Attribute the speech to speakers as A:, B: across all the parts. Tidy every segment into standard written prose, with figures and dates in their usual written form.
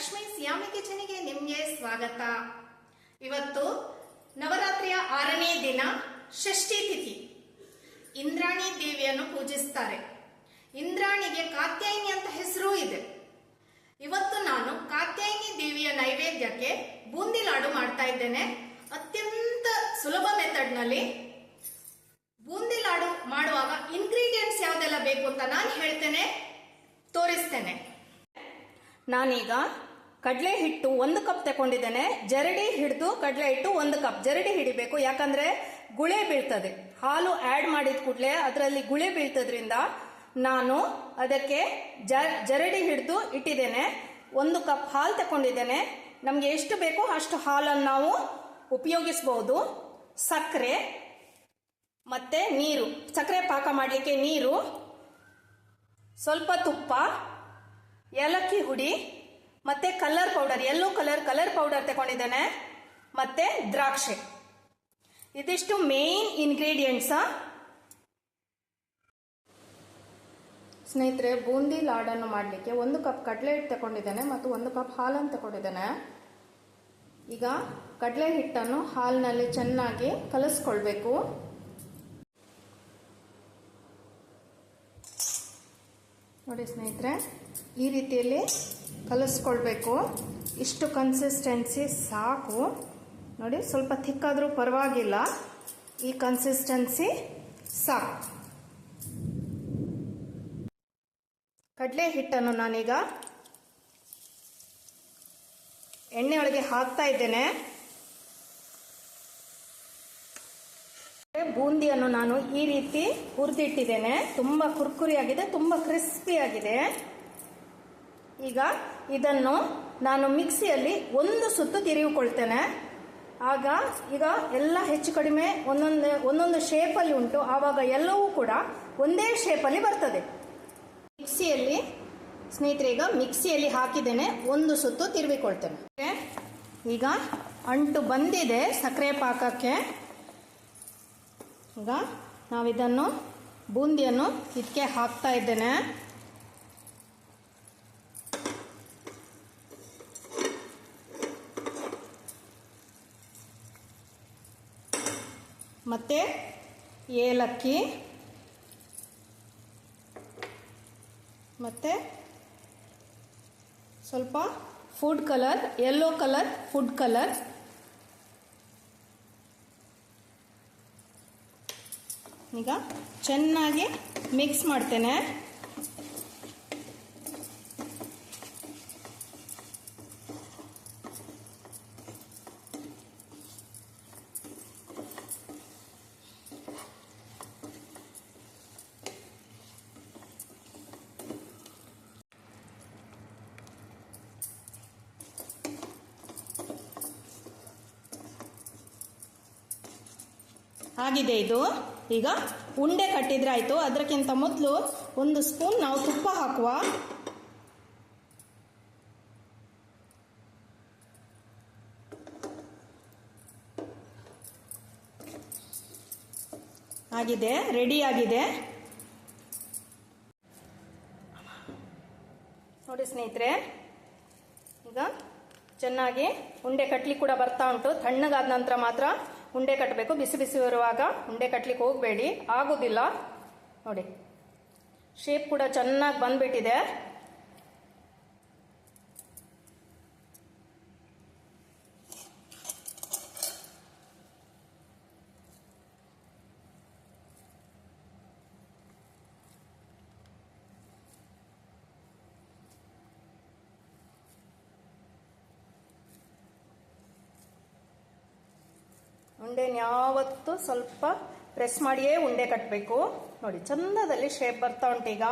A: ಲಕ್ಷ್ಮೀ ಸಿಯಾಮಿ ಕಿಚನಿಗೆ ನಿಮಗೆ ಸ್ವಾಗತ. ಇವತ್ತು ನವರಾತ್ರಿಯ 6ನೇ ದಿನ, ಷಷ್ಠಿ ತಿಥಿ. ಇಂದ್ರಾಣಿ ದೇವಿಯನ್ನು ಪೂಜಿಸ್ತಾರೆ. ಇಂದ್ರಾಣಿಗೆ ಕಾತ್ಯಾಯಿನಿ ಅಂತ ಹೆಸರು ಇದೆ. ಇವತ್ತು ನಾನು ಕಾತ್ಯಾಯಿನಿ ದೇವಿಯ ನೈವೇದ್ಯಕ್ಕೆ ಬೂಂದಿ ಲಾಡು ಮಾಡ್ತಾ ಇದ್ದೇನೆ. ಅತ್ಯಂತ ಸುಲಭ ಮೆಥಡ್ನಲ್ಲಿ ಬೂಂದಿ ಲಾಡು ಮಾಡುವಾಗ ಇಂಗ್ರೀಡಿಯೆಂಟ್ಸ್ ಯಾವುದೆಲ್ಲ ಬೇಕು ಅಂತ ನಾನು ಹೇಳ್ತೇನೆ, ತೋರಿಸ್ತೇನೆ. ನಾನೀಗ ಕಡಲೆ ಹಿಟ್ಟು 1 ಕಪ್ ತಗೊಂಡಿದ್ದೇನೆ. ಜರಡಿ ಹಿಡಿದು ಕಡಲೆ ಹಿಟ್ಟು 1 ಕಪ್ ಜರಡಿ ಹಿಡಿಬೇಕು, ಯಾಕಂದ್ರೆ ಗುಳೆ ಬೀಳ್ತದೆ. ಹಾಲು ಆಡ್ ಮಾಡಿದ ಕೂಡಲೇ ಅದರಲ್ಲಿ ಗುಳೆ ಬೀಳ್ತದ್ರಿಂದ ನಾನು ಅದಕ್ಕೆ ಜರಡಿ ಹಿಡಿದು ಇಟ್ಟಿದ್ದೇನೆ. 1 ಕಪ್ ಹಾಲು ತಗೊಂಡಿದ್ದೇನೆ. ನಮಗೆ ಎಷ್ಟು ಬೇಕೋ ಅಷ್ಟು ಹಾಲನ್ನು ನಾವು ಉಪಯೋಗಿಸಬಹುದು. ಸಕ್ಕರೆ ಮತ್ತೆ ನೀರು, ಸಕ್ಕರೆ ಪಾಕ ಮಾಡಲಿಕ್ಕೆ ನೀರು, ಸ್ವಲ್ಪ ತುಪ್ಪ, ಏಲಕ್ಕಿ ಹುಡಿ, ಮತ್ತೆ colour powder, yellow colour powder ತಗೊಂಡಿದ್ದೇನೆ, ಮತ್ತೆ ದ್ರಾಕ್ಷಿ. ಇದಿಷ್ಟು ಮೇನ್ ಇಂಗ್ರೀಡಿಯೆಂಟ್ಸ್. ಸ್ನೇಹಿತರೆ, ಬೂಂದಿ ಲಾಡನ್ನು ಮಾಡಲಿಕ್ಕೆ 1 ಕಪ್ ಕಡಲೆ ಹಿಟ್ಟು ತಗೊಂಡಿದ್ದೇನೆ ಮತ್ತು 1 ಕಪ್ ಹಾಲನ್ನು ತಗೊಂಡಿದ್ದೇನೆ. ಈಗ ಕಡಲೆ ಹಿಟ್ಟನ್ನು ಹಾಲಿನಲ್ಲಿ ಚೆನ್ನಾಗಿ ಕಲಿಸ್ಕೊಳ್ಬೇಕು. ನೋಡಿ ಸ್ನೇಹಿತರೆ, ಈ ರೀತಿಯಲ್ಲಿ ಕಲಿಸ್ಕೊಳ್ಬೇಕು. ಇಷ್ಟು ಕನ್ಸಿಸ್ಟೆನ್ಸಿ ಸಾಕು. ನೋಡಿ, ಸ್ವಲ್ಪ ಥಿಕ್ಕಾದರೂ ಪರವಾಗಿಲ್ಲ, ಈ ಕನ್ಸಿಸ್ಟೆನ್ಸಿ ಸಾಕು. ಕಡಲೆ ಹಿಟ್ಟನ್ನು ನಾನೀಗ ಎಣ್ಣೆಯೊಳಗೆ ಹಾಕ್ತಾ ಇದ್ದೇನೆ. ಬೂಂದಿಯನ್ನು ನಾನು ಈ ರೀತಿ ಹುರಿದಿಟ್ಟಿದ್ದೇನೆ. ತುಂಬ ಕುರ್ಕುರಿಯಾಗಿದೆ, ತುಂಬ ಕ್ರಿಸ್ಪಿ ಆಗಿದೆ. ಈಗ ಇದನ್ನು ನಾನು ಮಿಕ್ಸಿಯಲ್ಲಿ 1 ಸುತ್ತು ತಿರುಗಿಕೊಳ್ತೇನೆ. ಈಗ ಎಲ್ಲ ಹೆಚ್ಚು ಕಡಿಮೆ ಒಂದೊಂದು ಶೇಪಲ್ಲಿ ಉಂಟು. ಆವಾಗ ಎಲ್ಲವೂ ಕೂಡ ಒಂದೇ ಶೇಪಲ್ಲಿ ಬರ್ತದೆ. ಮಿಕ್ಸಿಯಲ್ಲಿ ಸ್ನೇಹಿತರೆ, ಈಗ ಮಿಕ್ಸಿಯಲ್ಲಿ ಹಾಕಿದ್ದೇನೆ. 1 ಸುತ್ತು ತಿರುಗಿಕೊಳ್ತೇನೆ. ಈಗ ಅಂಟು ಬಂದಿದೆ ಸಕ್ಕರೆ ಪಾಕಕ್ಕೆ. ಈಗ ನಾವಿದನ್ನು ಬೂಂದಿಯನ್ನು ಇದಕ್ಕೆ ಹಾಕ್ತಾ ಇದ್ದೇನೆ. ಮತ್ತೆ ಏಲಕ್ಕಿ, ಮತ್ತೆ ಸ್ವಲ್ಪ food colour, yellow colour food colour, ಈಗ ಚೆನ್ನಾಗಿ ಮಿಕ್ಸ್ ಮಾಡ್ತೇನೆ. ಆಗಿದೆ ಇದು. ಈಗ ಉಂಡೆ ಕಟ್ಟಿದ್ರೆ ಆಯಿತು. ಅದಕ್ಕಿಂತ ಮೊದಲು 1 ಸ್ಪೂನ್ ನಾವು ತುಪ್ಪ ಹಾಕುವ. ಆಗಿದೆ, ರೆಡಿ ಆಗಿದೆ. ನೋಡಿ ಸ್ನೇಹಿತರೆ, ಈಗ ಚೆನ್ನಾಗಿ ಉಂಡೆ ಕಟ್ಲಿಕ್ಕೆ ಕೂಡ ಬರ್ತಾ ಉಂಟು. ತಣ್ಣಗಾದ ನಂತರ ಮಾತ್ರ ಉಂಡೆ ಕಟ್ಟಬೇಕು. ಬಿಸಿ ಬಿಸಿ ಇರುವಾಗ ಉಂಡೆ ಕಟ್ಟಲಿಕ್ಕೆ ಹೋಗಬೇಡಿ, ಆಗೋದಿಲ್ಲ. ನೋಡಿ, ಶೇಪ್ ಕೂಡ ಚೆನ್ನಾಗಿ ಬಂದ್ಬಿಟ್ಟಿದೆ. ಉಂಡೆನ ಯಾವತ್ತೂ ಸ್ವಲ್ಪ ಪ್ರೆಸ್ ಮಾಡಿಯೇ ಉಂಡೆ ಕಟ್ಟಬೇಕು. ನೋಡಿ, ಚಂದದಲ್ಲಿ ಶೇಪ್ ಬರ್ತಾ ಉಂಟು. ಈಗ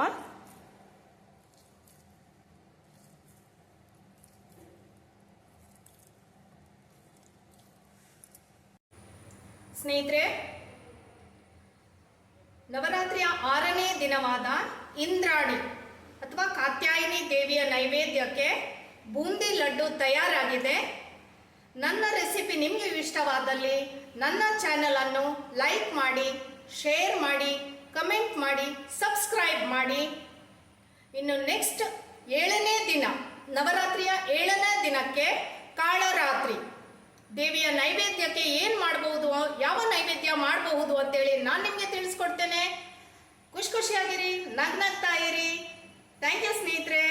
A: ಸ್ನೇಹಿತರೆ, ನವರಾತ್ರಿಯ 6ನೇ ದಿನವಾದ ಇಂದ್ರಾಣಿ ಅಥವಾ ಕಾತ್ಯಾಯಿನಿ ದೇವಿಯ ನೈವೇದ್ಯಕ್ಕೆ ಬೂಂದಿ ಲಡ್ಡು ತಯಾರಾಗಿದೆ. ನನ್ನ ರೆಸಿಪಿ ನಿಮಗೆ ಇಷ್ಟವಾದಲ್ಲಿ ನನ್ನ ಚಾನೆಲ್ ಅನ್ನು ಲೈಕ್ ಮಾಡಿ, ಶೇರ್ ಮಾಡಿ, ಕಮೆಂಟ್ ಮಾಡಿ, ಸಬ್ಸ್ಕ್ರೈಬ್ ಮಾಡಿ. ಇನ್ನು ನೆಕ್ಸ್ಟ್ 7ನೇ ದಿನ ನವರಾತ್ರಿಯ 7ನೇ ದಿನಕ್ಕೆ ಕಾಳರಾತ್ರಿ. ದೇವಿಯ ನೈವೇದ್ಯಕ್ಕೆ ಏನು ಮಾಡಬಹುದು, ಯಾವ ನೈವೇದ್ಯ ಮಾಡಬಹುದು ಅಂತೇಳಿ ನಾನು ನಿಮಗೆ ತಿಳಿಸ್ಕೊಡ್ತೇನೆ. ಖುಷಿಯಾಗಿರಿ, ನಗ್ನಗ್ತಾ ಇರಿ. ಥ್ಯಾಂಕ್ ಯು ಸ್ನೇಹಿತರೆ.